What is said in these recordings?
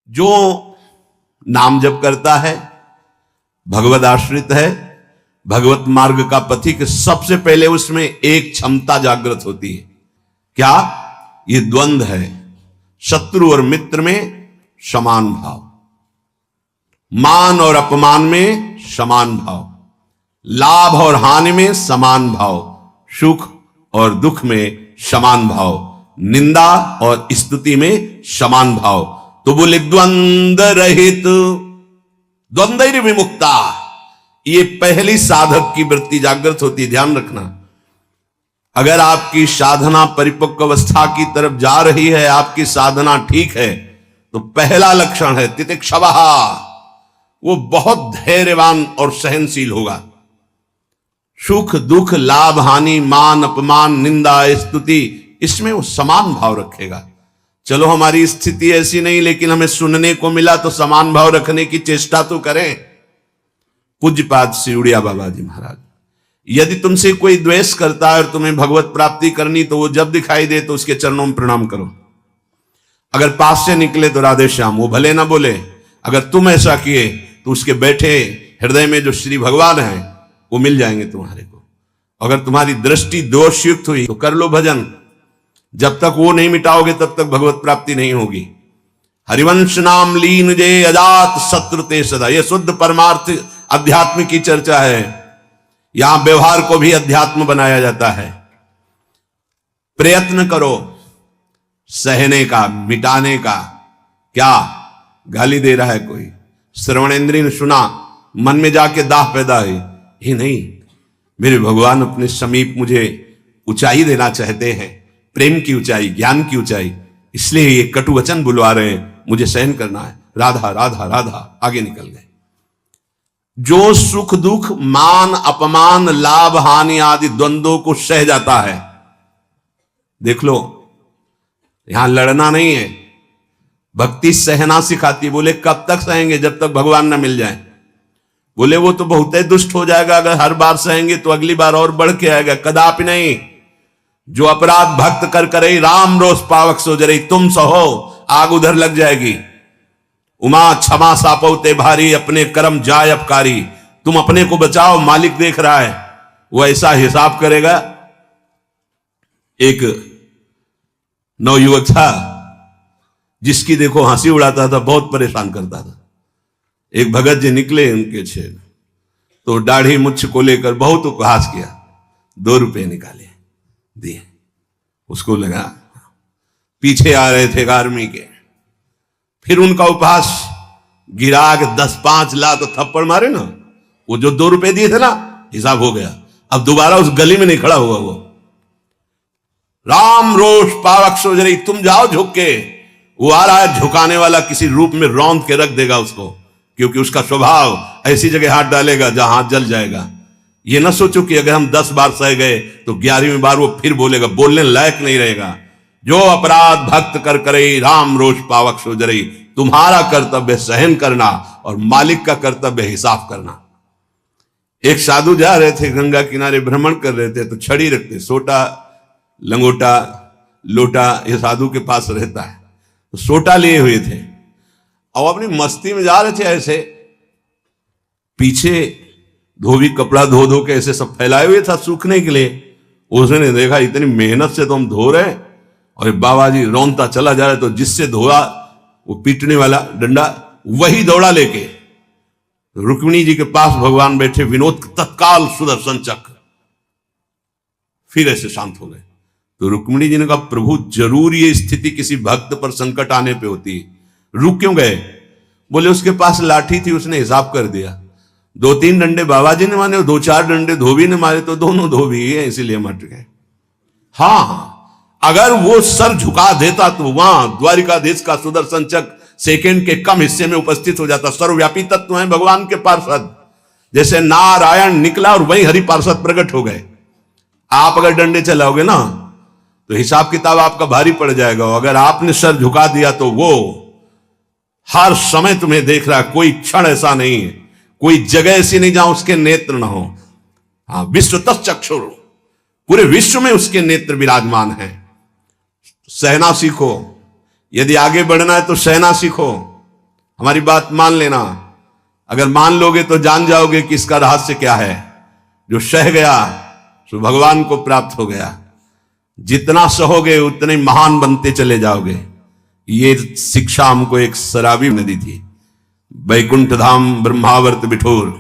जो नाम जप करता है, भगवद आश्रित है, भगवत मार्ग का पथिक, सबसे पहले उसमें एक क्षमता जागृत होती है। क्या? ये द्वंद्व है, शत्रु और मित्र में समान भाव, मान और अपमान में समान भाव, लाभ और हानि में समान भाव, सुख और दुख में समान भाव, निंदा और स्तुति में समान भाव। तो बोले द्वंद्व रहित, द्वंद्व विमुक्ता, ये पहली साधक की वृत्ति जागृत होती। ध्यान रखना, अगर आपकी साधना परिपक्व अवस्था की तरफ जा रही है, आपकी साधना ठीक है, तो पहला लक्षण है तितिक्षवः, वो बहुत धैर्यवान और सहनशील होगा। सुख दुख, लाभ हानि, मान अपमान, निंदा स्तुति, इसमें वो समान भाव रखेगा। चलो हमारी स्थिति ऐसी नहीं, लेकिन हमें सुनने को मिला तो समान भाव रखने की चेष्टा तो करें। पूज्यपाद श्री उड़िया बाबा जी महाराज, यदि तुमसे कोई द्वेष करता है और तुम्हें भगवत प्राप्ति करनी, तो वो जब दिखाई दे तो उसके चरणों में प्रणाम करो। अगर पास से निकले तो राधे श्याम, वो भले ना बोले, अगर तुम ऐसा किए तो उसके बैठे हृदय में जो श्री भगवान हैं वो मिल जाएंगे तुम्हारे को। अगर तुम्हारी दृष्टि दोषयुक्त हुई तो कर लो भजन, जब तक वो नहीं मिटाओगे तब तक भगवत प्राप्ति नहीं होगी। हरिवंश नाम लीन जे अजात शत्रु ते सदा, यह शुद्ध परमार्थ अध्यात्म की चर्चा है। यहां व्यवहार को भी अध्यात्म बनाया जाता है। प्रयत्न करो सहने का, मिटाने का। क्या गाली दे रहा है कोई, श्रवणेंद्रिय ने सुना, मन में जाके दाह पैदा हुई, ही नहीं, मेरे भगवान अपने समीप मुझे ऊंचाई देना चाहते हैं, प्रेम की ऊंचाई, ज्ञान की ऊंचाई, इसलिए ये कटु वचन बुलवा रहे हैं, मुझे सहन करना है। राधा राधा राधा, आगे निकल गए। जो सुख दुख, मान अपमान, लाभ हानि आदि द्वंद्वों को सह जाता है, देख लो, यहां लड़ना नहीं है, भक्ति सहना सिखाती। बोले कब तक सहेंगे? जब तक भगवान ना मिल जाए। बोले वो तो बहुत ही दुष्ट हो जाएगा, अगर हर बार सहेंगे तो अगली बार और बढ़ के आएगा। कदापि नहीं। जो अपराध भक्त कर करे राम रोष पावक सो जरे, तुम सहो आग उधर लग जाएगी। उमा क्षमा सापौते भारी, अपने कर्म जाय अपकारी। तुम अपने को बचाओ, मालिक देख रहा है, वो ऐसा हिसाब करेगा। एक नवयुवक था जिसकी देखो हंसी उड़ाता था, बहुत परेशान करता था। एक भगत जी निकले उनके छेद, तो दाढ़ी मुच्छ को लेकर बहुत उपहास किया। 2 रुपए निकाले, दिए। उसको लगा पीछे आ रहे थे आर्मी के, फिर उनका उपहास गिरा के 10-5 ला तो थप्पड़ मारे ना। वो जो 2 रुपए दिए थे ना, हिसाब हो गया। अब दोबारा उस गली में नहीं खड़ा हुआ वो। राम रोष पावक सो जरी, तुम जाओ झुक के। वो आ रहा है झुकाने वाला, किसी रूप में रौंद के रख देगा उसको, क्योंकि उसका स्वभाव ऐसी जगह हाथ डालेगा जहां हाथ जल जाएगा। ये ना सोचो कि अगर हम 10 बार सह गए तो 11वीं बार वो फिर बोलेगा, बोलने लायक नहीं रहेगा। जो अपराध भक्त कर करे राम रोष पावक सो जरे, तुम्हारा कर्तव्य सहन करना और मालिक का कर्तव्य हिसाब करना। एक साधु जा रहे थे, गंगा किनारे भ्रमण कर रहे थे, तो छड़ी रखते, सोटा लंगोटा लोटा ये साधु के पास रहता है, तो सोटा लिए हुए थे और अपनी मस्ती में जा रहे थे। ऐसे पीछे धोबी कपड़ा धो धो के ऐसे सब फैलाए हुए था सूखने के लिए। उसने देखा इतनी मेहनत से तो हम धो रहे, और बाबा जी रौंदता चला जा रहा है, तो जिससे धोआ वो पीटने वाला डंडा, वही दौड़ा लेके रुक्मिणी जी के पास भगवान बैठे, विनोद तत्काल सुदर्शन चक्र, फिर ऐसे शांत हो गए। तो रुक्मिणी जी ने कहा, प्रभु जरूर ये स्थिति किसी भक्त पर संकट आने पे होती है, रुक क्यों गए? बोले उसके पास लाठी थी, उसने हिसाब कर दिया। 2-3 डंडे बाबा जी ने मारे, 2-4 डंडे धोबी ने मारे, तो दोनों धोबी है, इसीलिए मट गए। हाँ, अगर वो सर झुका देता तो वहां द्वारिकाधीश का सुदर्शन चक्र सेकंड के कम हिस्से में उपस्थित हो जाता। सर्वव्यापी तत्व है भगवान के पार्षद, जैसे नारायण निकला और वही हरि पार्षद प्रकट हो गए। आप अगर डंडे चलाओगे ना तो हिसाब किताब आपका भारी पड़ जाएगा। अगर आपने सर झुका दिया तो वो हर समय तुम्हें देख रहा है, कोई क्षण ऐसा नहीं है, कोई जगह ऐसी नहीं जहां उसके नेत्र ना हो। हाँ, विश्व तच्चक्षुर, पूरे विश्व में उसके नेत्र विराजमान हैं। सहना सीखो, यदि आगे बढ़ना है तो सहना सीखो। हमारी बात मान लेना। अगर मान लोगे तो जान जाओगे कि इसका रहस्य क्या है। जो सह गया सो भगवान को प्राप्त हो गया। जितना सहोगे उतने महान बनते चले जाओगे। ये शिक्षा हमको एक शराबी ने दी थी। बैकुंठ धाम ब्रह्मावर्त बिठोर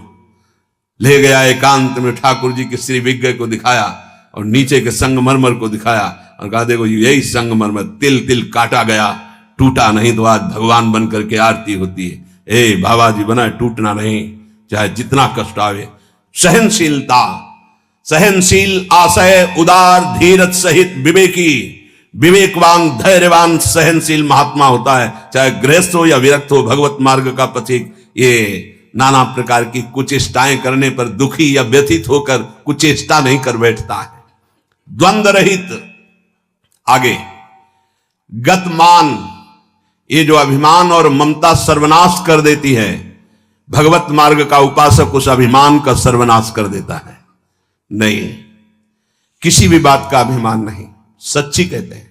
ले गया, एकांत में ठाकुर जी के श्री विग्रह को दिखाया और नीचे के संगमरमर को दिखाया और कहा देखो यही संगमरमर तिल तिल काटा गया, टूटा नहीं तो आज भगवान बन करके आरती होती है। ए बाबा जी बना टूटना नहीं, चाहे जितना कष्ट आवे। सहनशीलता, सहनशील, आशय, उदार, धीरज सहित विवेकी, विवेकवान, धैर्यवान, सहनशील महात्मा होता है। चाहे गृहस्थ हो या विरक्त हो, भगवत मार्ग का पथिक ये नाना प्रकार की कुचेष्टाएं करने पर दुखी या व्यथित होकर कुचेष्टा नहीं कर बैठता है। द्वंद्व रहित। आगे गतमान, ये जो अभिमान और ममता सर्वनाश कर देती है, भगवत मार्ग का उपासक उस अभिमान का सर्वनाश कर देता है। नहीं, किसी भी बात का अभिमान नहीं। सच्ची कहते हैं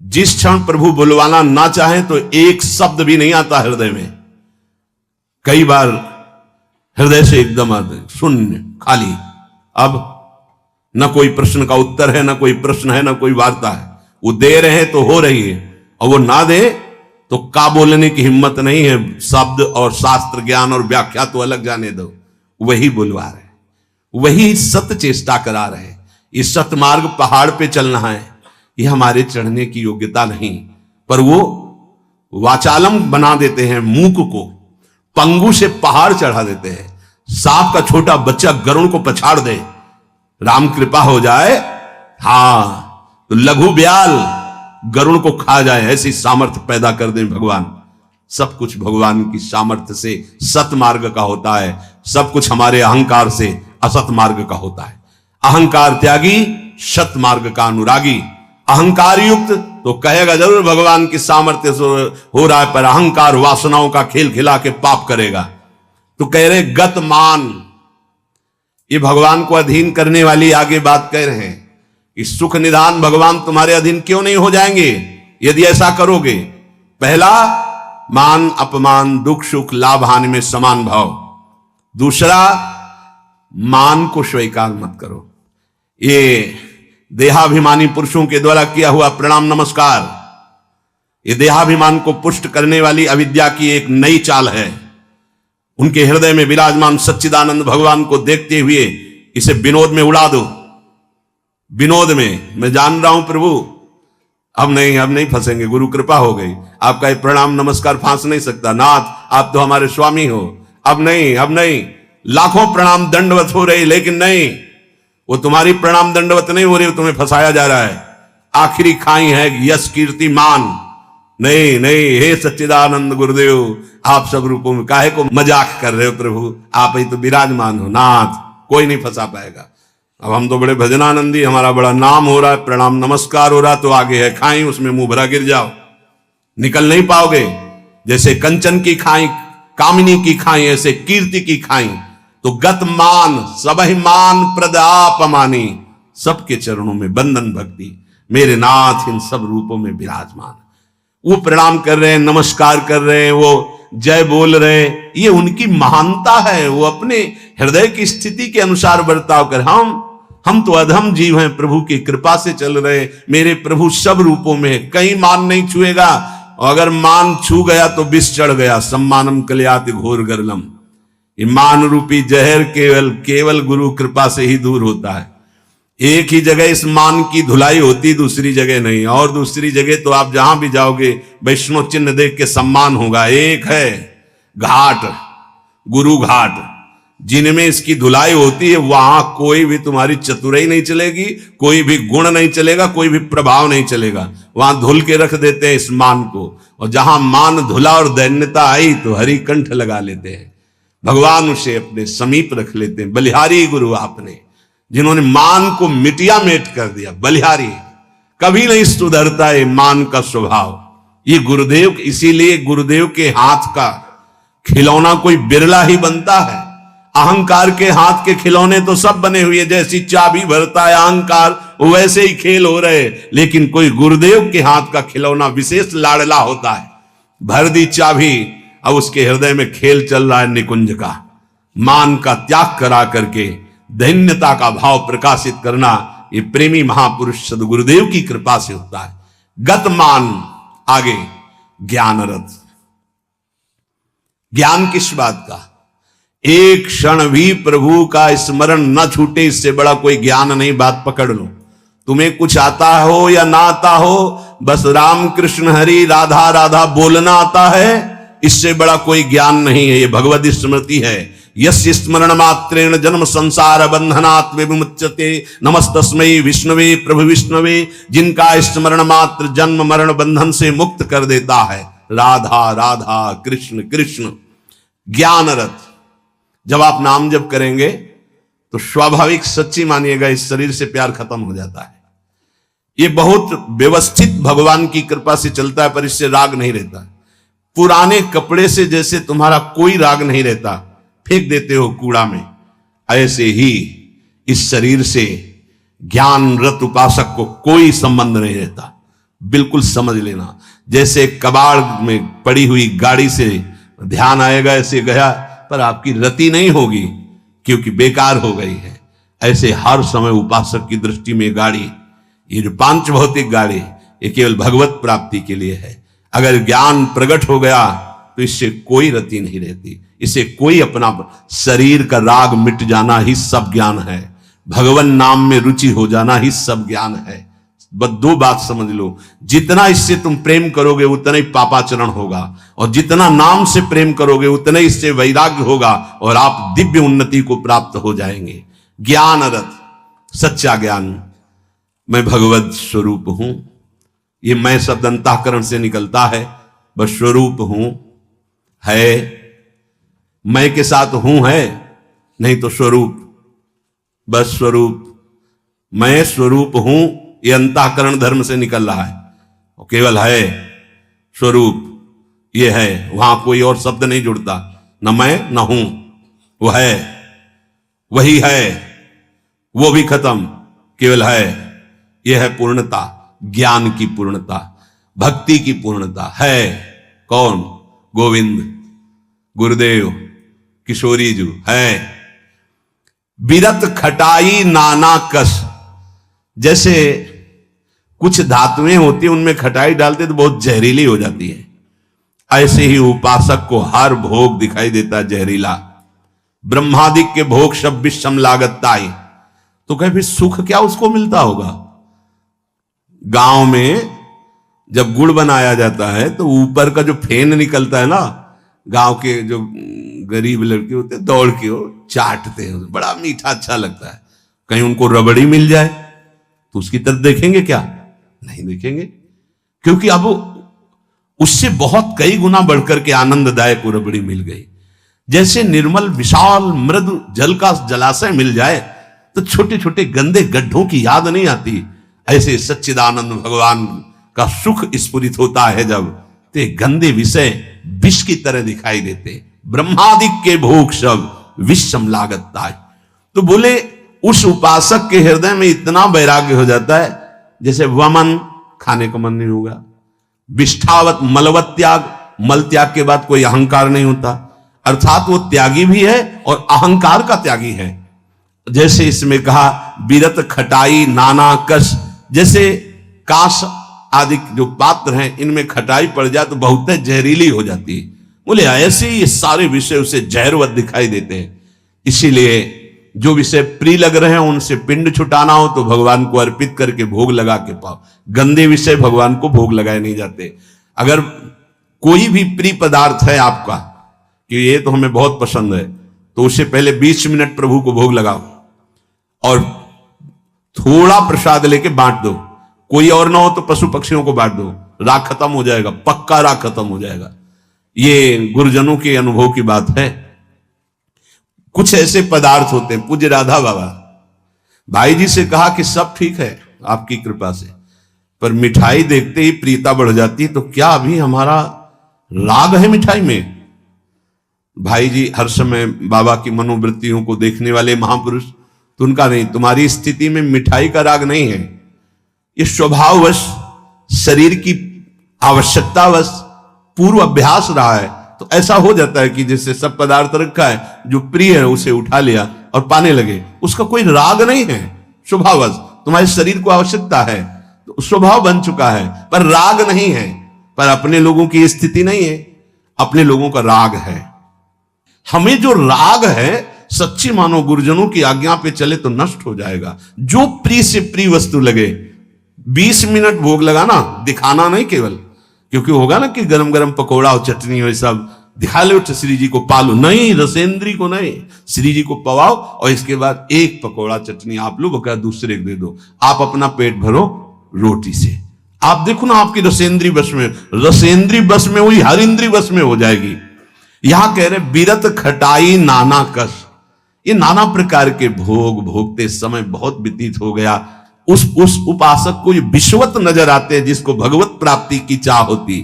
जिस क्षण प्रभु बुलवाना ना चाहे तो एक शब्द भी नहीं आता हृदय में। कई बार हृदय से एकदम आते शून्य, खाली। अब न कोई प्रश्न का उत्तर है, न कोई प्रश्न है, न कोई वार्ता है। वो दे रहे हैं तो हो रही है, और वो ना दे तो का बोलने की हिम्मत नहीं है। शब्द और शास्त्र ज्ञान और व्याख्या तो अलग जाने दो, वही बुलवा रहे, वही सत्य चेष्टा करा रहे। इस सत्य मार्ग पहाड़ पे चलना है, ये हमारे चढ़ने की योग्यता नहीं, पर वो वाचालम बना देते हैं। मूक को पंगु से पहाड़ चढ़ा देते हैं। सांप का छोटा बच्चा गरुड़ को पछाड़ दे, राम कृपा हो जाए, हां तो लघु ब्याल गरुड़ को खा जाए, ऐसी सामर्थ्य पैदा कर दे भगवान। सब कुछ भगवान की सामर्थ्य से सत मार्ग का होता है। सब कुछ हमारे अहंकार से असत मार्ग का होता है। अहंकार त्यागी, सत मार्ग का अनुरागी। अहंकार युक्त तो कहेगा जरूर भगवान की सामर्थ्य से हो रहा है, पर अहंकार वासनाओं का खेल खिला के पाप करेगा। तो कह रहे गतमान, ये भगवान को अधीन करने वाली आगे बात कह रहे हैं कि सुख निधान भगवान तुम्हारे अधीन क्यों नहीं हो जाएंगे यदि ऐसा करोगे। पहला, मान अपमान, दुख सुख, लाभ हानि में समान भाव। दूसरा, मान को स्वीकार मत करो। ये देहाभिमानी पुरुषों के द्वारा किया हुआ प्रणाम नमस्कार, ये देहाभिमान को पुष्ट करने वाली अविद्या की एक नई चाल है। उनके हृदय में विराजमान सच्चिदानंद भगवान को देखते हुए इसे विनोद में उड़ा दो। विनोद में, मैं जान रहा हूं प्रभु अब नहीं फंसेंगे, गुरु कृपा हो गई, आपका ये प्रणाम नमस्कार फांस नहीं सकता। नाथ आप तो हमारे स्वामी हो, अब नहीं। लाखों प्रणाम दंडवत हो रही, लेकिन नहीं, वो तुम्हारी प्रणाम दंडवत नहीं हो रही, वो तुम्हें फंसाया जा रहा है। आखिरी खाई है यश कीर्ति मान। नहीं, हे सच्चिदानंद गुरुदेव, आप सब रूपों में काहे को मजाक कर रहे हो प्रभु, आप ही तो विराजमान हो। नाथ कोई नहीं फंसा पाएगा। अब हम तो बड़े भजनानंदी, हमारा बड़ा नाम हो रहा है, प्रणाम नमस्कार हो रहा, तो आगे है खाई, उसमें मुंह भरा गिर जाओ, निकल नहीं पाओगे। जैसे कंचन की खाई, कामिनी की खाई, ऐसे कीर्ति की खाई। तो गत मान, सबहि मान प्रद आप मानी, सबके चरणों में बंधन भक्ति, मेरे नाथ इन सब रूपों में विराजमान। वो प्रणाम कर रहे हैं, नमस्कार कर रहे हैं, वो जय बोल रहे हैं, ये उनकी महानता है। वो अपने हृदय की स्थिति के अनुसार बर्ताव कर। हम तो अधम जीव हैं, प्रभु की कृपा से चल रहे। मेरे प्रभु सब रूपों में है, कहीं मान नहीं छुएगा, और अगर मान छू गया तो विष चढ़ गया। सम्मानम कल्याति घोर गरलम, ये मान रूपी जहर केवल गुरु कृपा से ही दूर होता है। एक ही जगह इस मान की धुलाई होती, दूसरी जगह नहीं। और दूसरी जगह तो आप जहां भी जाओगे वैष्णव चिन्ह देख के सम्मान होगा। एक है घाट, गुरु घाट, जिनमें इसकी धुलाई होती है, वहां कोई भी तुम्हारी चतुराई नहीं चलेगी, कोई भी गुण नहीं चलेगा, कोई भी प्रभाव नहीं चलेगा। वहां धुल के रख देते हैं इस मान को, और जहां मान धुला और दैन्यता आई तो हरि कंठ लगा लेते हैं, भगवान उसे अपने समीप रख लेते हैं। बलिहारी गुरु आपने, जिन्होंने मान को मिटिया मेट कर दिया। बलिहारी कभी नहीं सुधरता है मान का स्वभाव। ये गुरुदेव, इसीलिए गुरुदेव के हाथ का खिलौना कोई बिरला ही बनता है। अहंकार के हाथ के खिलौने तो सब बने हुए, जैसी चाबी भरता है अहंकार, वैसे ही खेल हो रहे, लेकिन कोई गुरुदेव के हाथ का खिलौना विशेष लाडला होता है। भर दी चाबी, अब उसके हृदय में खेल चल रहा है निकुंज का। मान का त्याग करा करके दैन्यता का भाव प्रकाशित करना, ये प्रेमी महापुरुष सद्गुरुदेव की कृपा से होता है। गत मान, आगे ज्ञान रथ। ज्ञान किस बात का? एक क्षण भी प्रभु का स्मरण न छूटे, इससे बड़ा कोई ज्ञान नहीं। बात पकड़ लो। तुम्हें कुछ आता हो या ना आता हो, बस राम कृष्ण हरि राधा राधा बोलना आता है, इससे बड़ा कोई ज्ञान नहीं है। ये भगवद स्मृति है। यस्य स्मरण मात्रेण जन्म संसार बंधनात् विमुच्यते, नमस्तस्मै विष्णवे प्रभु विष्णवे। जिनका स्मरण मात्र जन्म मरण बंधन से मुक्त कर देता है। राधा राधा कृष्ण कृष्ण। ज्ञान रथ। जब आप नाम जप करेंगे तो स्वाभाविक, सच्ची मानिएगा, इस शरीर से प्यार खत्म हो जाता है। ये बहुत व्यवस्थित भगवान की कृपा से चलता है, पर इससे राग नहीं रहता। पुराने कपड़े से जैसे तुम्हारा कोई राग नहीं रहता, फेंक देते हो कूड़ा में, ऐसे ही इस शरीर से ज्ञान रत उपासक को कोई संबंध नहीं रहता। बिल्कुल समझ लेना। जैसे कबाड़ में पड़ी हुई गाड़ी से ध्यान आएगा, ऐसे गया, पर आपकी रति नहीं होगी क्योंकि बेकार हो गई है। ऐसे हर समय उपासक की दृष्टि में गाड़ी, ये जो पांच भौतिक गाड़ी, ये केवल भगवत प्राप्ति के लिए है। अगर ज्ञान प्रकट हो गया तो इससे कोई रति नहीं रहती, इससे कोई अपना शरीर का राग मिट जाना ही सब ज्ञान है। भगवान नाम में रुचि हो जाना ही सब ज्ञान है। बस दो बात समझ लो, जितना इससे तुम प्रेम करोगे उतना ही पापाचरण होगा, और जितना नाम से प्रेम करोगे उतना ही इससे वैराग्य होगा, और आप दिव्य उन्नति को प्राप्त हो जाएंगे। ज्ञान रथ, सच्चा ज्ञान। मैं भगवत स्वरूप हूं, ये मैं शब्द अंतःकरण से निकलता है। बस स्वरूप हूं है, मैं के साथ हूं है, नहीं तो स्वरूप। बस स्वरूप, मैं स्वरूप हूं, ये अंतःकरण धर्म से निकल रहा है, और केवल है स्वरूप, ये है। वहां कोई और शब्द नहीं जुड़ता, न मैं न हूं, वो है, वही है, वो भी खत्म, केवल है। यह है पूर्णता, ज्ञान की पूर्णता, भक्ति की पूर्णता है। कौन? गोविंद, गुरुदेव, किशोरी जी है। बिरत खटाई नाना कस। जैसे कुछ धातुएं होती है, उनमें खटाई डालते तो बहुत जहरीली हो जाती है, ऐसे ही उपासक को हर भोग दिखाई देता है जहरीला। ब्रह्मादिक के भोग सब विषम लागताई। तो कहे फिर सुख क्या उसको मिलता होगा? गांव में जब गुड़ बनाया जाता है तो ऊपर का जो फेन निकलता है ना, गांव के जो गरीब लड़के होते हैं दौड़ के वो चाटते हैं, बड़ा मीठा अच्छा लगता है। कहीं उनको रबड़ी मिल जाए तो उसकी तरफ देखेंगे क्या? नहीं देखेंगे, क्योंकि अब उससे बहुत कई गुना बढ़कर के आनंददायक रबड़ी मिल गई। जैसे निर्मल विशाल मृदु जल का जलाशय मिल जाए तो छोटे छोटे गंदे गड्ढों की याद नहीं आती, ऐसे सच्चिदानंद भगवान का सुख स्फुरित होता है जब, ते गंदे विषय विष की तरह दिखाई देते। ब्रह्मादिक के भोग सब विषम लागता है। तो बोले उस उपासक के हृदय में इतना वैराग्य हो जाता है जैसे वमन, खाने का मन नहीं होगा, विष्ठावत मलवत त्याग, मल त्याग के बाद कोई अहंकार नहीं होता, अर्थात वो त्यागी भी है और अहंकार का त्यागी है। जैसे इसमें कहा बिरत खटाई नाना कस, जैसे काश आदि जो पात्र हैं इनमें खटाई पड़ जाए तो बहुत जहरीली हो जाती है। बोले ऐसे ही ये सारे विषय उसे जहरवत दिखाई देते हैं। इसीलिए जो विषय प्रिय लग रहे हैं उनसे पिंड छुटाना हो तो भगवान को अर्पित करके भोग लगा के पाओ। गंदे विषय भगवान को भोग लगाए नहीं जाते। अगर कोई भी प्रिय पदार्थ है आपका कि ये तो हमें बहुत पसंद है, तो उससे पहले 20 मिनट प्रभु को भोग लगाओ और थोड़ा प्रसाद लेके बांट दो। कोई और ना हो तो पशु पक्षियों को बांट दो, राग खत्म हो जाएगा, पक्का राग खत्म हो जाएगा। ये गुरुजनों के अनुभव की बात है। कुछ ऐसे पदार्थ होते हैं, पूज्य राधा बाबा भाई जी से कहा कि सब ठीक है आपकी कृपा से, पर मिठाई देखते ही प्रीता बढ़ जाती, तो क्या अभी हमारा राग है मिठाई में? भाई जी हर समय बाबा की मनोवृत्तियों को देखने वाले महापुरुष, तो उनका नहीं, तुम्हारी स्थिति में मिठाई का राग नहीं है, ये स्वभाववश शरीर की आवश्यकतावश पूर्व अभ्यास रहा है, तो ऐसा हो जाता है कि जैसे सब पदार्थ रखा है, जो प्रिय है उसे उठा लिया और पाने लगे, उसका कोई राग नहीं है, स्वभावश तुम्हारे शरीर को आवश्यकता है तो स्वभाव बन चुका है, पर राग नहीं है। पर अपने लोगों की स्थिति नहीं है, अपने लोगों का राग है। हमें जो राग है, सच्ची मानो गुरुजनों की आज्ञा पे चले तो नष्ट हो जाएगा। जो प्रिय से प्रिय वस्तु लगे, 20 मिनट भोग लगाना, दिखाना नहीं केवल, क्योंकि होगा ना कि गरम गरम पकौड़ा और चटनी हो सब दिखा लो तो श्री जी को पालो, नहीं, रसेंद्री को नहीं, श्री जी को पवाओ और इसके बाद एक पकौड़ा चटनी आप लो, बका दूसरे को दे दो, आप अपना पेट भरो रोटी से। आप देखो ना आपकी रसेंद्री बस में, रसेंद्री बस में हुई, हर इंद्री बस में हो जाएगी। यहां कह रहे बिरत खटाई नाना कस, ये नाना प्रकार के भोग भोगते समय बहुत व्यतीत हो गया। उस उपासक को ये विश्वत नजर आते हैं जिसको भगवत प्राप्ति की चाह होती।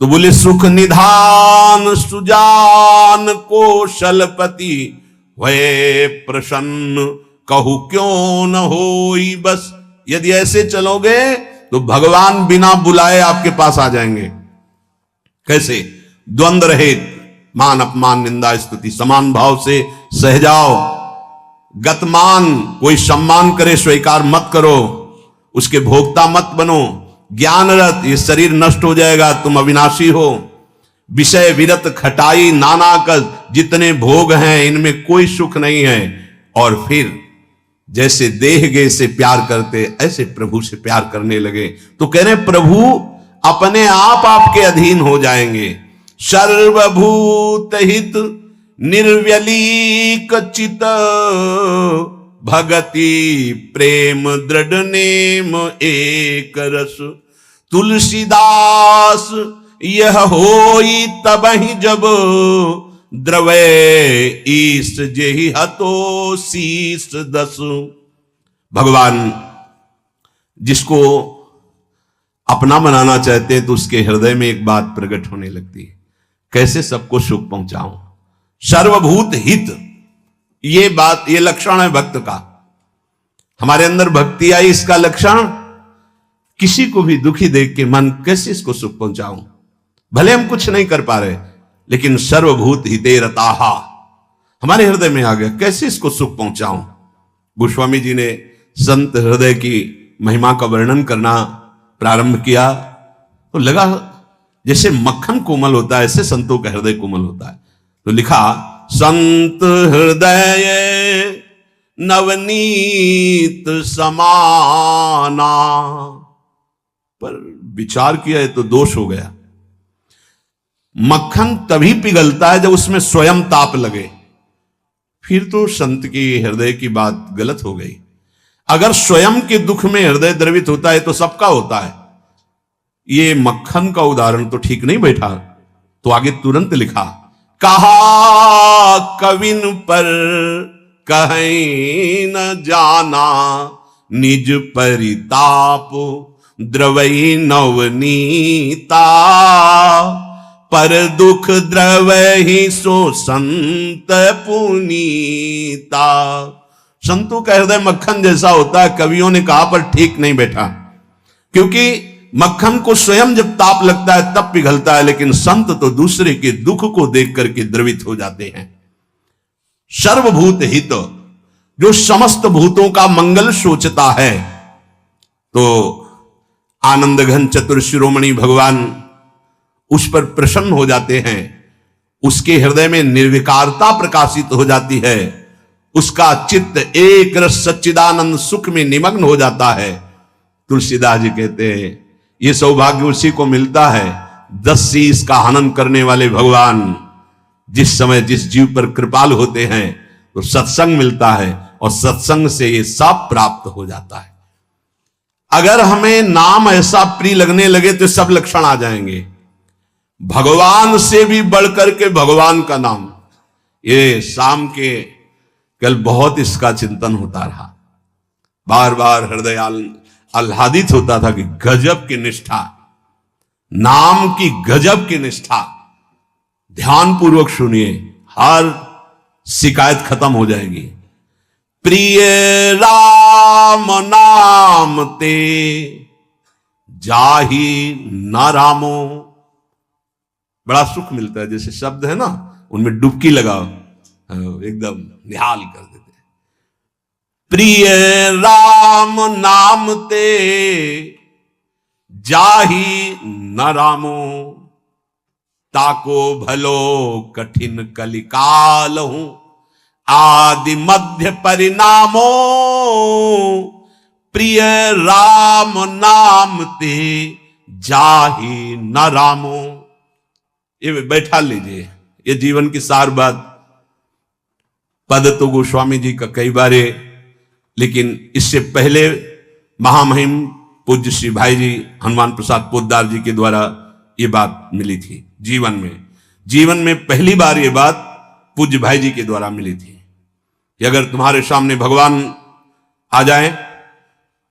तो बोले सुख निधान सुजान कौशलपति वे प्रसन्न कहू क्यों न होई बस। यदि ऐसे चलोगे तो भगवान बिना बुलाए आपके पास आ जाएंगे। कैसे? द्वंद्व रहित, मान अपमान निंदा स्तुति समान भाव से सह जाओ। गतमान, कोई सम्मान करे स्वीकार मत करो, उसके भोक्ता मत बनो। ज्ञानरत, ये शरीर नष्ट हो जाएगा, तुम अविनाशी हो। विषय विरत खटाई नाना कस, जितने भोग हैं इनमें कोई सुख नहीं है। और फिर जैसे देह गे से प्यार करते ऐसे प्रभु से प्यार करने लगे। तो कह रहे प्रभु अपने आप आपके अधीन हो जाएंगे। सर्वभूत हित निर्व्यलीक चित भगति प्रेम दृढ़ नेम एक रस। तुलसीदास यह होई तबहि जब द्रवे ईस जेहि हतो शीस दस। भगवान जिसको अपना बनाना चाहते हैं तो उसके हृदय में एक बात प्रकट होने लगती है, कैसे सबको सुख पहुंचाऊं। सर्वभूत हित, ये बात, ये लक्षण है भक्त का। हमारे अंदर भक्ति आई, इसका लक्षण किसी को भी दुखी देख के मन कैसे इसको सुख पहुंचाऊं। भले हम कुछ नहीं कर पा रहे, लेकिन सर्वभूत हिते रताहा हमारे हृदय में आ गया, कैसे इसको सुख पहुंचाऊं। गोस्वामी जी ने संत हृदय की महिमा का वर्णन करना प्रारंभ किया तो लगा जैसे मक्खन कोमल होता है ऐसे संतों का हृदय कोमल होता है। तो लिखा संत हृदय नवनीत समाना, पर विचार किया है तो दोष हो गया। मक्खन तभी पिघलता है जब उसमें स्वयं ताप लगे, फिर तो संत की हृदय की बात गलत हो गई। अगर स्वयं के दुख में हृदय द्रवित होता है तो सबका होता है। ये मक्खन का उदाहरण तो ठीक नहीं बैठा। तो आगे तुरंत लिखा कहा कविन पर कहीं न जाना निज परिताप द्रवई नवनीता। पर दुख द्रवहि सो संत पुनीता। संतों का हृदय मक्खन जैसा होता है, कवियों ने कहा, पर ठीक नहीं बैठा। क्योंकि मक्खन को स्वयं जब ताप लगता है तब पिघलता है, लेकिन संत तो दूसरे के दुख को देख करके द्रवित हो जाते हैं। सर्वभूत हित, जो समस्त भूतों का मंगल सोचता है, तो आनंद घन चतुर शिरोमणि भगवान उस पर प्रसन्न हो जाते हैं। उसके हृदय में निर्विकारता प्रकाशित हो जाती है। उसका चित्त एक रस सच्चिदानंद सुख में निमग्न हो जाता है। तुलसीदास जी कहते हैं ये सौभाग्य उसी को मिलता है 10 शीश का हनन करने वाले भगवान जिस समय जिस जीव पर कृपाल होते हैं तो सत्संग मिलता है, और सत्संग से ये सब प्राप्त हो जाता है। अगर हमें नाम ऐसा प्रिय लगने लगे तो सब लक्षण आ जाएंगे। भगवान से भी बढ़कर के भगवान का नाम। ये शाम के कल बहुत इसका चिंतन होता रहा, बार बार हृदय आह्लादित होता था कि गजब की निष्ठा, नाम की गजब की निष्ठा। ध्यान पूर्वक सुनिए, हर शिकायत खत्म हो जाएगी। प्रिय राम नाम ते जाहि न रामो। बड़ा सुख मिलता है। जैसे शब्द है ना, उनमें डुबकी लगाओ, एकदम निहाल कर देते। प्रिय राम नाम ते जाही न रामो, ताको भलो कठिन कलिकाल हूं, आदि मध्य परिणामो, प्रिय राम नाम ते जाही न रामो। ये बैठा लीजिए, ये जीवन की सार बात। पद तो गोस्वामी जी का कई बार, लेकिन इससे पहले महामहिम पूज्य श्री भाई जी हनुमान प्रसाद पोद्दार जी के द्वारा ये बात मिली थी। जीवन में पहली बार ये बात पूज्य भाई जी के द्वारा मिली थी कि अगर तुम्हारे सामने भगवान आ जाए,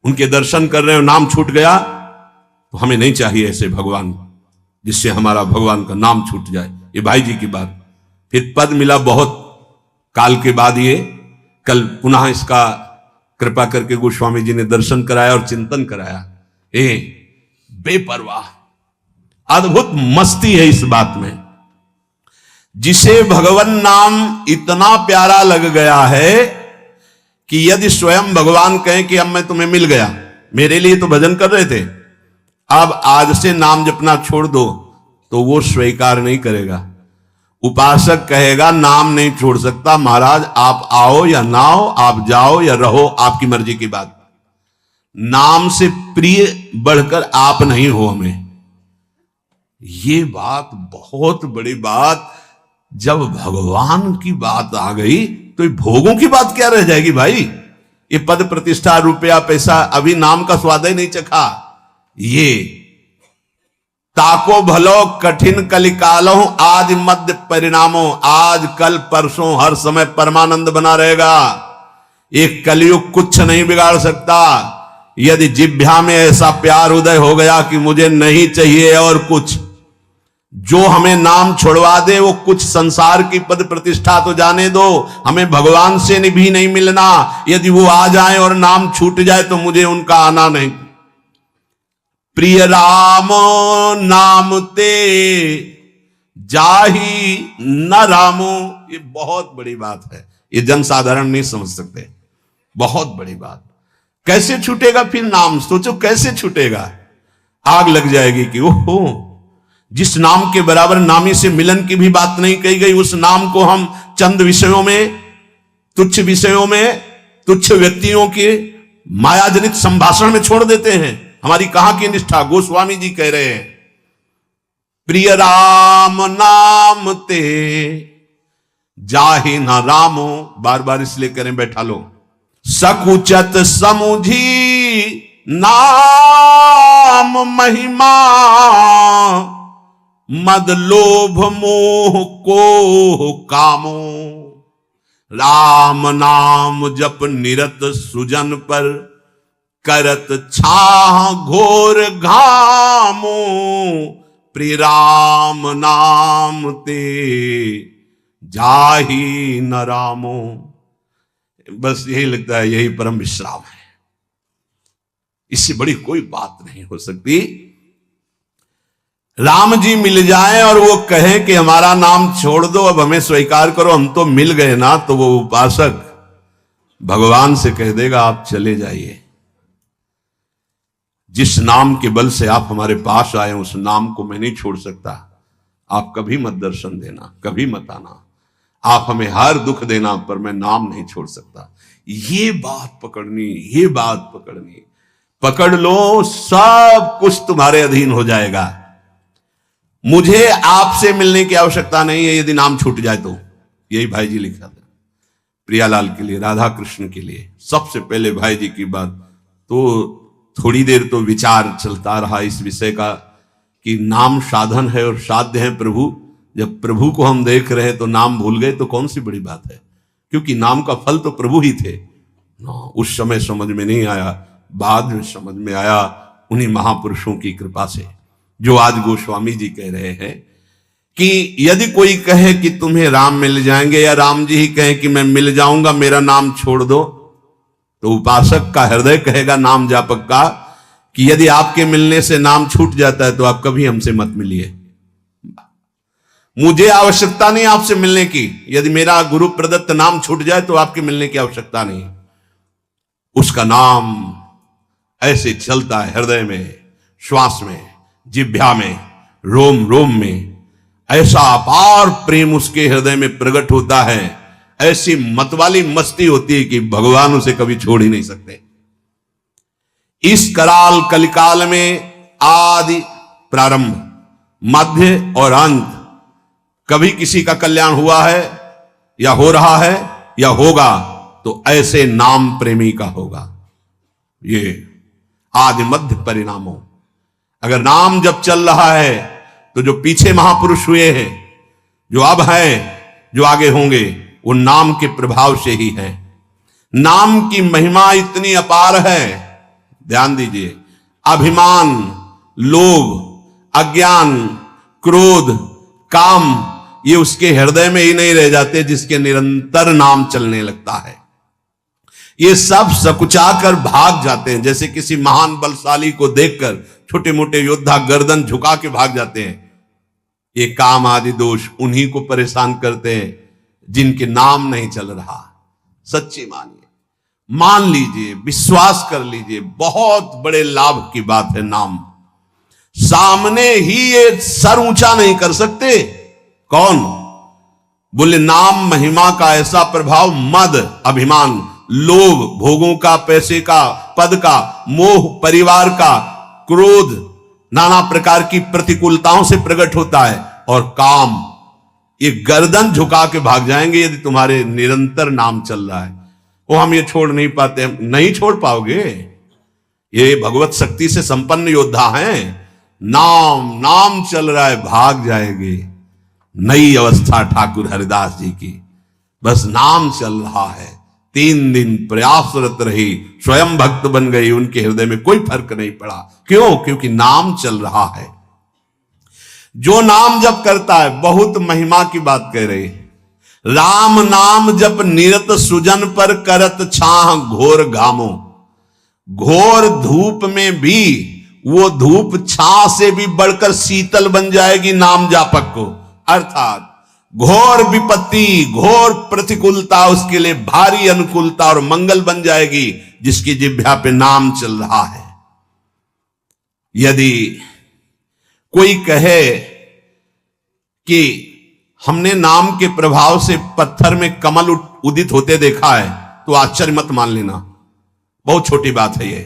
उनके दर्शन कर रहे हो, नाम छूट गया, तो हमें नहीं चाहिए ऐसे भगवान जिससे हमारा भगवान का नाम छूट जाए। ये भाई जी की बात। फिर पद मिला बहुत काल के बाद, ये कल पुनः इसका कृपा करके गोस्वामी जी ने दर्शन कराया और चिंतन कराया। बेपरवाह, अद्भुत मस्ती है इस बात में। जिसे भगवान नाम इतना प्यारा लग गया है कि यदि स्वयं भगवान कहें कि अब मैं तुम्हें मिल गया, मेरे लिए तो भजन कर रहे थे, अब आज से नाम जपना छोड़ दो, तो वो स्वीकार नहीं करेगा। उपासक कहेगा नाम नहीं छोड़ सकता, महाराज आप आओ या ना आओ, आप जाओ या रहो, आपकी मर्जी की बात। नाम से प्रिय बढ़कर आप नहीं हो हमें। ये बात बहुत बड़ी बात। जब भगवान की बात आ गई तो ये भोगों की बात क्या रह जाएगी भाई। ये पद प्रतिष्ठा रुपया पैसा, अभी नाम का स्वाद ही नहीं चखा। ये ताको भलो कठिन कलिकालो, आज मध्य परिणामो, आज कल परसों हर समय परमानंद बना रहेगा। एक कलयुग कुछ नहीं बिगाड़ सकता। यदि जिह्वा में ऐसा प्यार उदय हो गया कि मुझे नहीं चाहिए और कुछ, जो हमें नाम छोड़वा दे वो कुछ संसार की पद प्रतिष्ठा तो जाने दो, हमें भगवान से भी नहीं मिलना। यदि वो आ जाए और नाम छूट जाए तो मुझे उनका आना नहीं। प्रिय राम नाम ते जाही न रामो, ये बहुत बड़ी बात है। ये जनसाधारण नहीं समझ सकते, बहुत बड़ी बात। कैसे छूटेगा फिर नाम, सोचो कैसे छूटेगा। आग लग जाएगी कि ओहो, जिस नाम के बराबर नामी से मिलन की भी बात नहीं कही गई, उस नाम को हम चंद विषयों में, तुच्छ विषयों में, तुच्छ व्यक्तियों के मायाजनित संभाषण में छोड़ देते हैं। हमारी कहां की निष्ठा। गोस्वामी जी कह रहे हैं प्रिय राम नाम ते जाहि न रामो, बार बार इसलिए करें, बैठा लो। सकुचत समुझी नाम महिमा, मद लोभ मोह को कामो, राम नाम जप निरत सुजन पर, करत छाह घोर घामो, प्रिय राम नाम ते जाही न रामो। बस यही लगता है, यही परम विश्राम है। इससे बड़ी कोई बात नहीं हो सकती। राम जी मिल जाए और वो कहें कि हमारा नाम छोड़ दो, अब हमें स्वीकार करो, हम तो मिल गए ना, तो वो उपासक भगवान से कह देगा आप चले जाइए। जिस नाम के बल से आप हमारे पास आए, उस नाम को मैं नहीं छोड़ सकता। आप कभी मत दर्शन देना, कभी मत आना, आप हमें हर दुख देना, पर मैं नाम नहीं छोड़ सकता। ये बात पकड़नी, ये बात पकड़नी। पकड़ लो, सब कुछ तुम्हारे अधीन हो जाएगा। मुझे आपसे मिलने की आवश्यकता नहीं है यदि नाम छूट जाए तो। यही भाई जी लिखा था प्रियालाल के लिए, राधा कृष्ण के लिए। सबसे पहले भाई जी की बात तो थोड़ी देर तो विचार चलता रहा इस विषय का कि नाम साधन है और साध्य है प्रभु। जब प्रभु को हम देख रहे हैं तो नाम भूल गए तो कौन सी बड़ी बात है, क्योंकि नाम का फल तो प्रभु ही थे। उस समय समझ में नहीं आया, बाद में समझ में आया उन्हीं महापुरुषों की कृपा से, जो आज गोस्वामी जी कह रहे हैं कि यदि कोई कहे कि तुम्हें राम मिल जाएंगे, या राम जी ही कहे कि मैं मिल जाऊंगा, मेरा नाम छोड़ दो, तो उपासक का हृदय कहेगा, नाम जापक का, कि यदि आपके मिलने से नाम छूट जाता है तो आप कभी हमसे मत मिलिए। मुझे आवश्यकता नहीं आपसे मिलने की। यदि मेरा गुरु प्रदत्त नाम छूट जाए तो आपके मिलने की आवश्यकता नहीं। उसका नाम ऐसे चलता है हृदय में, श्वास में, जिह्वा में, रोम रोम में। ऐसा अपार प्रेम उसके हृदय में प्रकट होता है, ऐसी मतवाली मस्ती होती है कि भगवान उसे कभी छोड़ ही नहीं सकते। इस कराल कलिकाल में आदि, प्रारंभ, मध्य और अंत, कभी किसी का कल्याण हुआ है या हो रहा है या होगा तो ऐसे नाम प्रेमी का होगा। ये आदि मध्य परिणामों। अगर नाम जब चल रहा है तो जो पीछे महापुरुष हुए हैं, जो अब हैं, जो आगे होंगे, वो नाम के प्रभाव से ही है। नाम की महिमा इतनी अपार है, ध्यान दीजिए। अभिमान, लोभ, अज्ञान, क्रोध, काम, ये उसके हृदय में ही नहीं रह जाते जिसके निरंतर नाम चलने लगता है। ये सब सकुचाकर भाग जाते हैं। जैसे किसी महान बलशाली को देखकर छोटे मोटे योद्धा गर्दन झुका के भाग जाते हैं। ये काम आदि दोष उन्हीं को परेशान करते हैं जिनके नाम नहीं चल रहा। सच्ची मानिए, मान लीजिए, विश्वास कर लीजिए, बहुत बड़े लाभ की बात है नाम। सामने ही ये सर ऊंचा नहीं कर सकते। कौन? बोले नाम महिमा का ऐसा प्रभाव, मद, अभिमान, लोभ, भोगों का, पैसे का, पद का, मोह, परिवार का, क्रोध, नाना प्रकार की प्रतिकूलताओं से प्रकट होता है, और काम, ये गर्दन झुका के भाग जाएंगे यदि तुम्हारे निरंतर नाम चल रहा है। वो हम ये छोड़ नहीं पाते, हम नहीं छोड़ पाओगे। ये भगवत शक्ति से संपन्न योद्धा हैं। नाम नाम चल रहा है, भाग जाएंगे। नई अवस्था ठाकुर हरिदास जी की, बस नाम चल रहा है। 3 दिन प्रयासरत रही, स्वयं भक्त बन गई, उनके हृदय में कोई फर्क नहीं पड़ा। क्यों? क्योंकि नाम चल रहा है। जो नाम जप करता है, बहुत महिमा की बात कह रहे, राम नाम जप निरत सुजन पर करत छाह घोर घामो। घोर धूप में भी वो धूप छाह से भी बढ़कर शीतल बन जाएगी नाम जापक को। अर्थात घोर विपत्ति, घोर प्रतिकूलता उसके लिए भारी अनुकूलता और मंगल बन जाएगी जिसकी जिह्वा पे नाम चल रहा है। यदि कोई कहे कि हमने नाम के प्रभाव से पत्थर में कमल उदित होते देखा है, तो आश्चर्य मत मान लेना, बहुत छोटी बात है ये।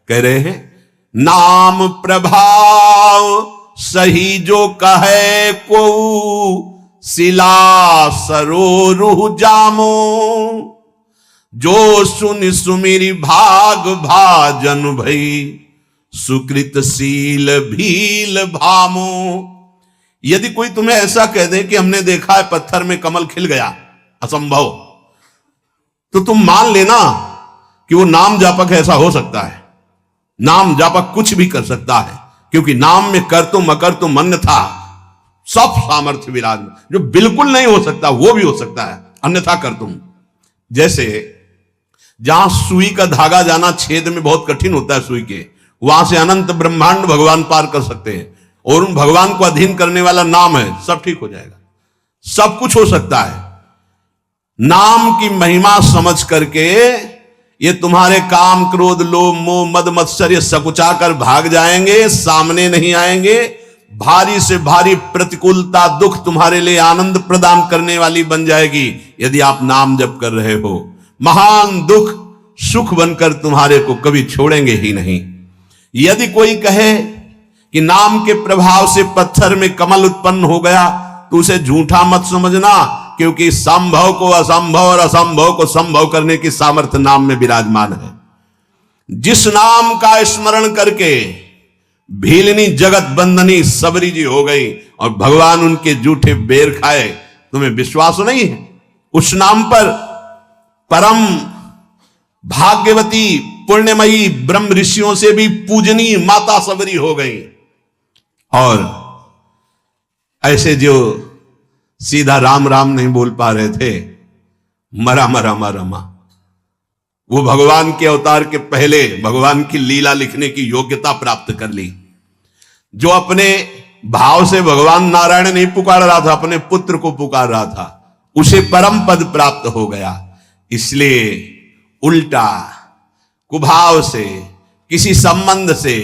कह रहे हैं नाम प्रभाव सही जो कहे को शिला सरोरुह जामो। जो सुन सुमिरी भाग भाजन भई सुकृत शील भील भामो। यदि कोई तुम्हें ऐसा कह दे कि हमने देखा है पत्थर में कमल खिल गया, असंभव, तो तुम मान लेना कि वो नाम जापक ऐसा हो सकता है। नाम जापक कुछ भी कर सकता है, क्योंकि नाम में कर तुम अकर तुम अन्यथा सब सामर्थ्य विराज। जो बिल्कुल नहीं हो सकता वो भी हो सकता है, अन्यथा कर तुम। जैसे जहां सुई का धागा जाना छेद में बहुत कठिन होता है सुई के, वहां से अनंत ब्रह्मांड भगवान पार कर सकते हैं, और उन भगवान को अधीन करने वाला नाम है, सब ठीक हो जाएगा। सब कुछ हो सकता है। नाम की महिमा समझ करके ये तुम्हारे काम, क्रोध, लोभ, मोह, मद, मत्सर्य सकुचा कर भाग जाएंगे, सामने नहीं आएंगे। भारी से भारी प्रतिकूलता, दुख तुम्हारे लिए आनंद प्रदान करने वाली बन जाएगी यदि आप नाम जप कर रहे हो। महान दुख सुख बनकर तुम्हारे को कभी छोड़ेंगे ही नहीं। यदि कोई कहे कि नाम के प्रभाव से पत्थर में कमल उत्पन्न हो गया, तो उसे झूठा मत समझना, क्योंकि संभव को असंभव और असंभव को संभव करने की सामर्थ्य नाम में विराजमान है। जिस नाम का स्मरण करके भीलनी जगत बंधनी सबरी जी हो गई और भगवान उनके जूठे बेर खाए, तुम्हें विश्वास नहीं है? उस नाम पर परम भाग्यवती पुण्यमयी ब्रह्म ऋषियों से भी पूजनीय माता सबरी हो गई। और ऐसे जो सीधा राम राम नहीं बोल पा रहे थे, मरा रमा रमा, वो भगवान के अवतार के पहले भगवान की लीला लिखने की योग्यता प्राप्त कर ली। जो अपने भाव से भगवान नारायण नहीं पुकार रहा था, अपने पुत्र को पुकार रहा था, उसे परम पद प्राप्त हो गया। इसलिए उल्टा कुभाव से, किसी संबंध से,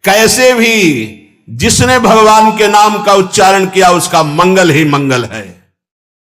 कैसे भी जिसने भगवान के नाम का उच्चारण किया उसका मंगल ही मंगल है।